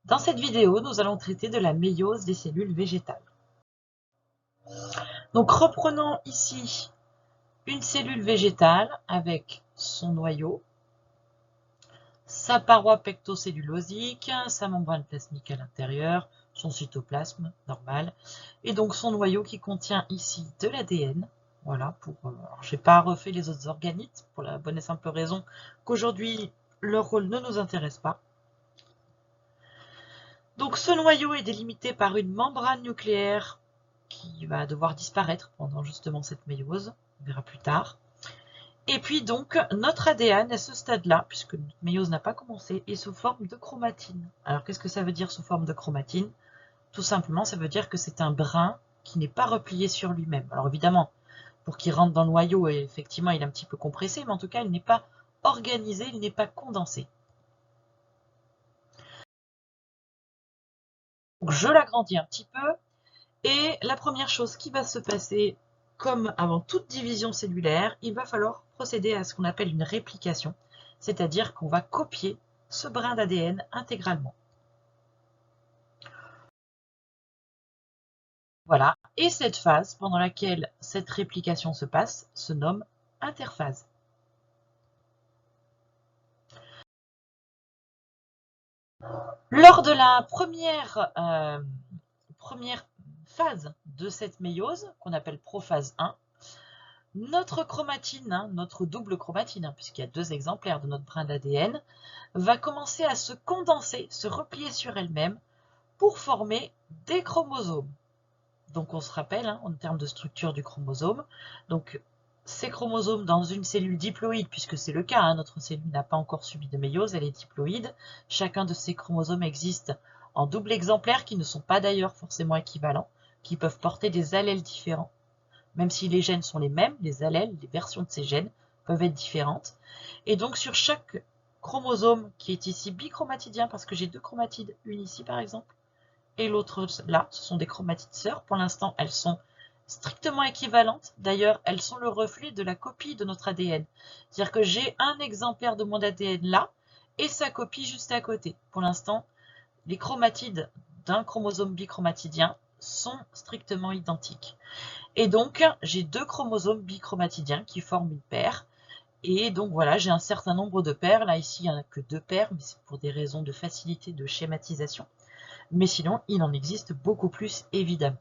Dans cette vidéo, nous allons traiter de la méiose des cellules végétales. Donc reprenons ici une cellule végétale avec son noyau, sa paroi pectocellulosique, sa membrane plasmique à l'intérieur, son cytoplasme normal, et donc son noyau qui contient ici de l'ADN. Voilà, je n'ai pas refait les autres organites pour la bonne et simple raison qu'aujourd'hui leur rôle ne nous intéresse pas. Donc ce noyau est délimité par une membrane nucléaire qui va devoir disparaître pendant justement cette méiose, on verra plus tard. Et puis donc notre ADN à ce stade-là, puisque notre méiose n'a pas commencé, est sous forme de chromatine. Alors qu'est-ce que ça veut dire sous forme de chromatine? Tout simplement, ça veut dire que c'est un brin qui n'est pas replié sur lui-même. Alors évidemment, pour qu'il rentre dans le noyau, effectivement, il est un petit peu compressé, mais en tout cas, il n'est pas organisé, il n'est pas condensé. Donc je l'agrandis un petit peu. Et la première chose qui va se passer, comme avant toute division cellulaire, il va falloir procéder à ce qu'on appelle une réplication, c'est-à-dire qu'on va copier ce brin d'ADN intégralement. Voilà, et cette phase pendant laquelle cette réplication se passe se nomme interphase. Lors de la première phase de cette méiose, qu'on appelle prophase 1, notre chromatine, notre double chromatine, puisqu'il y a 2 exemplaires de notre brin d'ADN, va commencer à se condenser, se replier sur elle-même pour former des chromosomes. Donc on se rappelle en termes de structure du chromosome. Donc ces chromosomes dans une cellule diploïde, puisque c'est le cas, notre cellule n'a pas encore subi de méiose, elle est diploïde. Chacun de ces chromosomes existe en double exemplaire, qui ne sont pas d'ailleurs forcément équivalents, qui peuvent porter des allèles différents. Même si les gènes sont les mêmes, les allèles, les versions de ces gènes peuvent être différentes. Et donc sur chaque chromosome qui est ici bichromatidien, parce que j'ai 2 chromatides, une ici par exemple, et l'autre là, ce sont des chromatides sœurs. Pour l'instant, elles sont strictement équivalentes. D'ailleurs, elles sont le reflet de la copie de notre ADN. C'est-à-dire que j'ai un exemplaire de mon ADN là, et sa copie juste à côté. Pour l'instant, les chromatides d'un chromosome bichromatidien sont strictement identiques. Et donc, j'ai 2 chromosomes bichromatidiens qui forment une paire. Et donc voilà, j'ai un certain nombre de paires. Là, ici, il n'y en a que 2 paires, mais c'est pour des raisons de facilité de schématisation. Mais sinon, il en existe beaucoup plus, évidemment.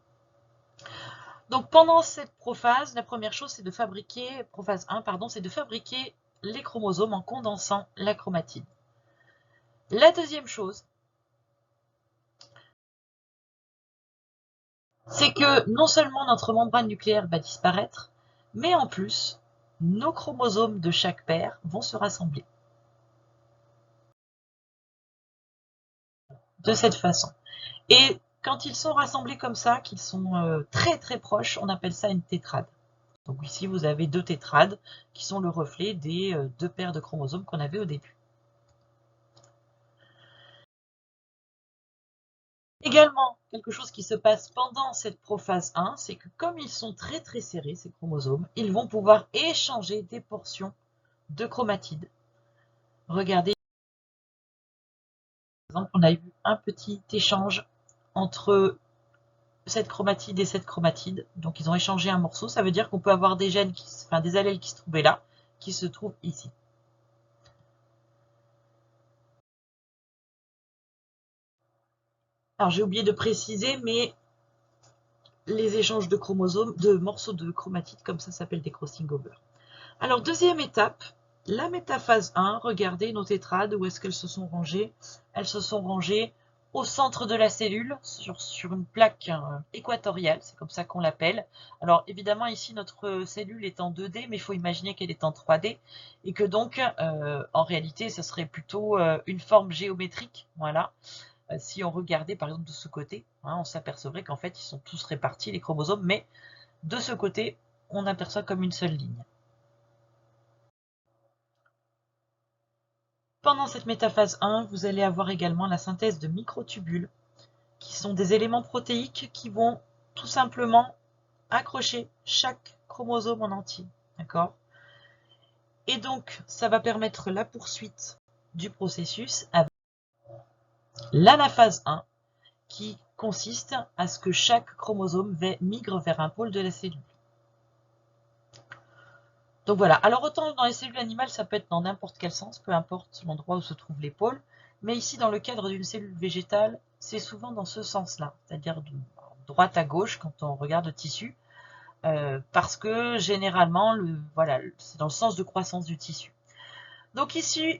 Donc pendant cette prophase, la première chose, c'est de fabriquer, prophase 1, pardon, c'est de fabriquer les chromosomes en condensant la chromatine. La deuxième chose, c'est que non seulement notre membrane nucléaire va disparaître, mais en plus, nos chromosomes de chaque paire vont se rassembler. De cette façon. Et quand ils sont rassemblés comme ça, qu'ils sont très très proches, on appelle ça une tétrade. Donc ici, vous avez 2 tétrades qui sont le reflet des 2 paires de chromosomes qu'on avait au début. Également, quelque chose qui se passe pendant cette prophase 1, c'est que comme ils sont très très serrés, ces chromosomes, ils vont pouvoir échanger des portions de chromatides. Regardez, par exemple, on a eu un petit échange entre cette chromatide et cette chromatide. Donc ils ont échangé un morceau. Ça veut dire qu'on peut avoir des gènes, des allèles qui se trouvaient là, qui se trouvent ici. Alors j'ai oublié de préciser, mais les échanges de chromosomes, de morceaux de chromatide comme ça s'appelle des crossing over. Alors deuxième étape, la métaphase 1, regardez nos tétrades, où est-ce qu'elles se sont rangées? Elles se sont rangées au centre de la cellule, sur une plaque équatoriale, c'est comme ça qu'on l'appelle. Alors évidemment ici notre cellule est en 2D, mais il faut imaginer qu'elle est en 3D, et que donc en réalité ce serait plutôt une forme géométrique, voilà. Si on regardait par exemple de ce côté, on s'apercevrait qu'en fait ils sont tous répartis les chromosomes, mais de ce côté on aperçoit comme une seule ligne. Pendant cette métaphase 1, vous allez avoir également la synthèse de microtubules, qui sont des éléments protéiques qui vont tout simplement accrocher chaque chromosome en entier. D'accord? Et donc, ça va permettre la poursuite du processus l'anaphase 1, qui consiste à ce que chaque chromosome migre vers un pôle de la cellule. Donc voilà, alors autant dans les cellules animales, ça peut être dans n'importe quel sens, peu importe l'endroit où se trouvent les pôles, mais ici dans le cadre d'une cellule végétale, c'est souvent dans ce sens-là, c'est-à-dire de droite à gauche quand on regarde le tissu, parce que généralement, voilà, c'est dans le sens de croissance du tissu. Donc ici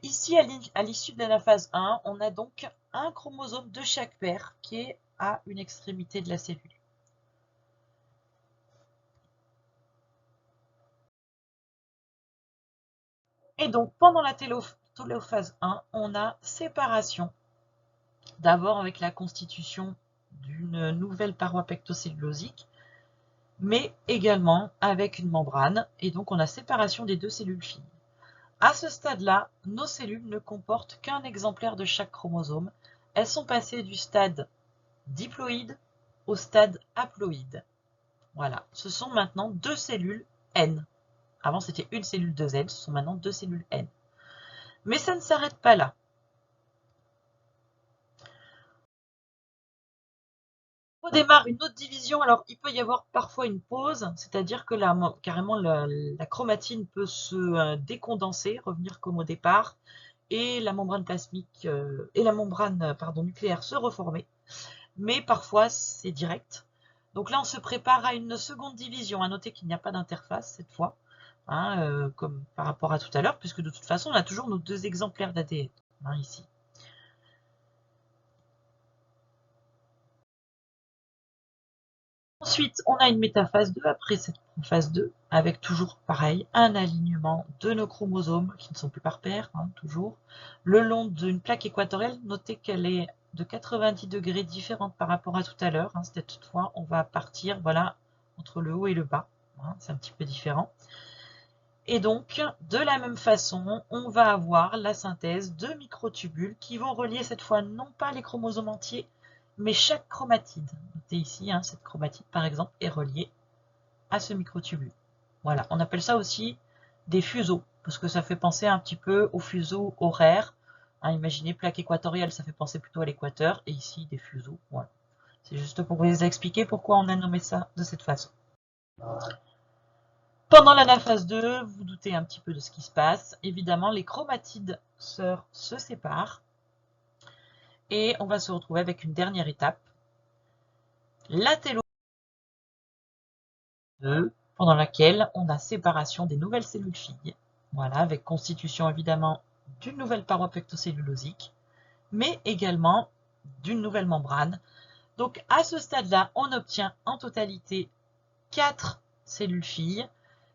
à l'issue de l'anaphase 1, on a donc un chromosome de chaque paire qui est à une extrémité de la cellule. Et donc pendant la télophase 1, on a séparation, d'abord avec la constitution d'une nouvelle paroi pectocellulosique, mais également avec une membrane, et donc on a séparation des deux cellules filles. À ce stade-là, nos cellules ne comportent qu'un exemplaire de chaque chromosome. Elles sont passées du stade diploïde au stade haploïde. Voilà, ce sont maintenant deux cellules N. Avant, c'était une cellule 2N, ce sont maintenant deux cellules N. Mais ça ne s'arrête pas là. On démarre une autre division. Alors, il peut y avoir parfois une pause, c'est-à-dire que carrément la chromatine peut se décondenser, revenir comme au départ, et la membrane plasmique et la membrane nucléaire se reformer. Mais parfois, c'est direct. Donc là, on se prépare à une seconde division. À noter qu'il n'y a pas d'interface cette fois, hein, comme par rapport à tout à l'heure, puisque de toute façon, on a toujours nos deux exemplaires d'ADN ici. Ensuite, on a une métaphase 2 après cette phase 2, avec toujours pareil, un alignement de nos chromosomes, qui ne sont plus par paire, toujours, le long d'une plaque équatoriale. Notez qu'elle est de 90 degrés différente par rapport à tout à l'heure. Cette fois, on va partir voilà, entre le haut et le bas. C'est un petit peu différent. Et donc, de la même façon, on va avoir la synthèse de microtubules qui vont relier cette fois non pas les chromosomes entiers, mais chaque chromatide. Notez ici, cette chromatide par exemple est reliée à ce microtubule. Voilà, on appelle ça aussi des fuseaux, parce que ça fait penser un petit peu aux fuseaux horaires. Imaginez plaque équatoriale, ça fait penser plutôt à l'équateur, et ici des fuseaux. Voilà. C'est juste pour vous expliquer pourquoi on a nommé ça de cette façon. Pendant l'anaphase 2, vous doutez un petit peu de ce qui se passe. Évidemment, les chromatides sœurs se séparent. Et on va se retrouver avec une dernière étape. La télophase 2, pendant laquelle on a séparation des nouvelles cellules filles. Voilà, avec constitution évidemment d'une nouvelle paroi pectocellulosique, mais également d'une nouvelle membrane. Donc à ce stade-là, on obtient en totalité 4 cellules filles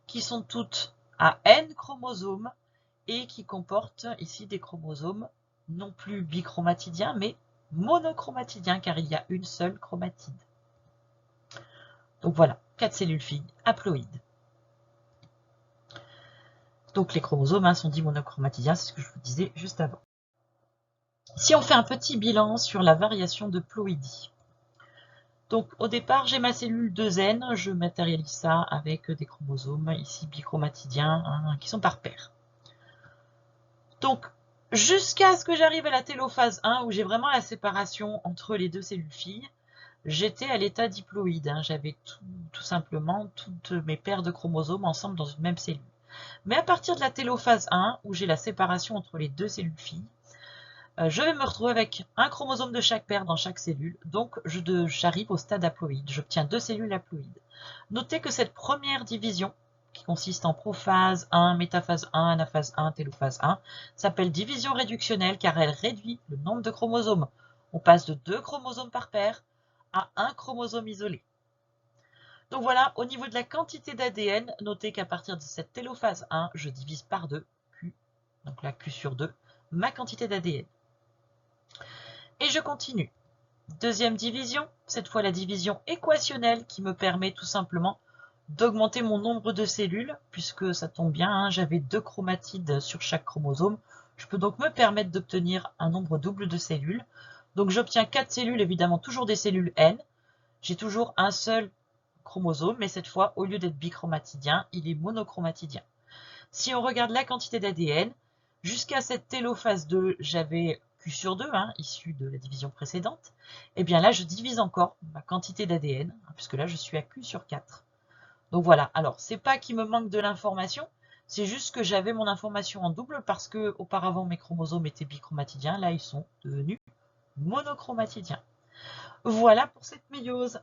qui sont toutes à N chromosomes et qui comportent ici des chromosomes non plus bichromatidiens mais monochromatidiens car il y a une seule chromatide. Donc voilà, 4 cellules filles haploïdes. Donc les chromosomes sont dits monochromatidiens, c'est ce que je vous disais juste avant. Si on fait un petit bilan sur la variation de ploïdie. Donc au départ, j'ai ma cellule 2N, je matérialise ça avec des chromosomes ici bichromatidiens qui sont par paire. Donc jusqu'à ce que j'arrive à la télophase 1 où j'ai vraiment la séparation entre les deux cellules filles, j'étais à l'état diploïde. J'avais tout simplement toutes mes paires de chromosomes ensemble dans une même cellule. Mais à partir de la télophase 1 où j'ai la séparation entre les deux cellules filles, je vais me retrouver avec un chromosome de chaque paire dans chaque cellule, donc j'arrive au stade haploïde, j'obtiens 2 cellules haploïdes. Notez que cette première division, qui consiste en prophase 1, métaphase 1, anaphase 1, télophase 1, s'appelle division réductionnelle car elle réduit le nombre de chromosomes. On passe de 2 chromosomes par paire à 1 chromosome isolé. Donc voilà, au niveau de la quantité d'ADN, notez qu'à partir de cette télophase 1, je divise par 2, Q, donc la Q sur 2, ma quantité d'ADN. Et je continue. Deuxième division, cette fois la division équationnelle qui me permet tout simplement d'augmenter mon nombre de cellules, puisque ça tombe bien, j'avais 2 chromatides sur chaque chromosome. Je peux donc me permettre d'obtenir un nombre double de cellules. Donc j'obtiens 4 cellules, évidemment toujours des cellules N. J'ai toujours un seul chromosome, mais cette fois, au lieu d'être bichromatidien, il est monochromatidien. Si on regarde la quantité d'ADN, jusqu'à cette télophase 2, j'avais Q sur 2, issu de la division précédente, et bien là, je divise encore ma quantité d'ADN, puisque là, je suis à Q sur 4. Donc voilà, alors, c'est pas qu'il me manque de l'information, c'est juste que j'avais mon information en double parce que auparavant mes chromosomes étaient bichromatidiens, là ils sont devenus monochromatidiens. Voilà pour cette méiose.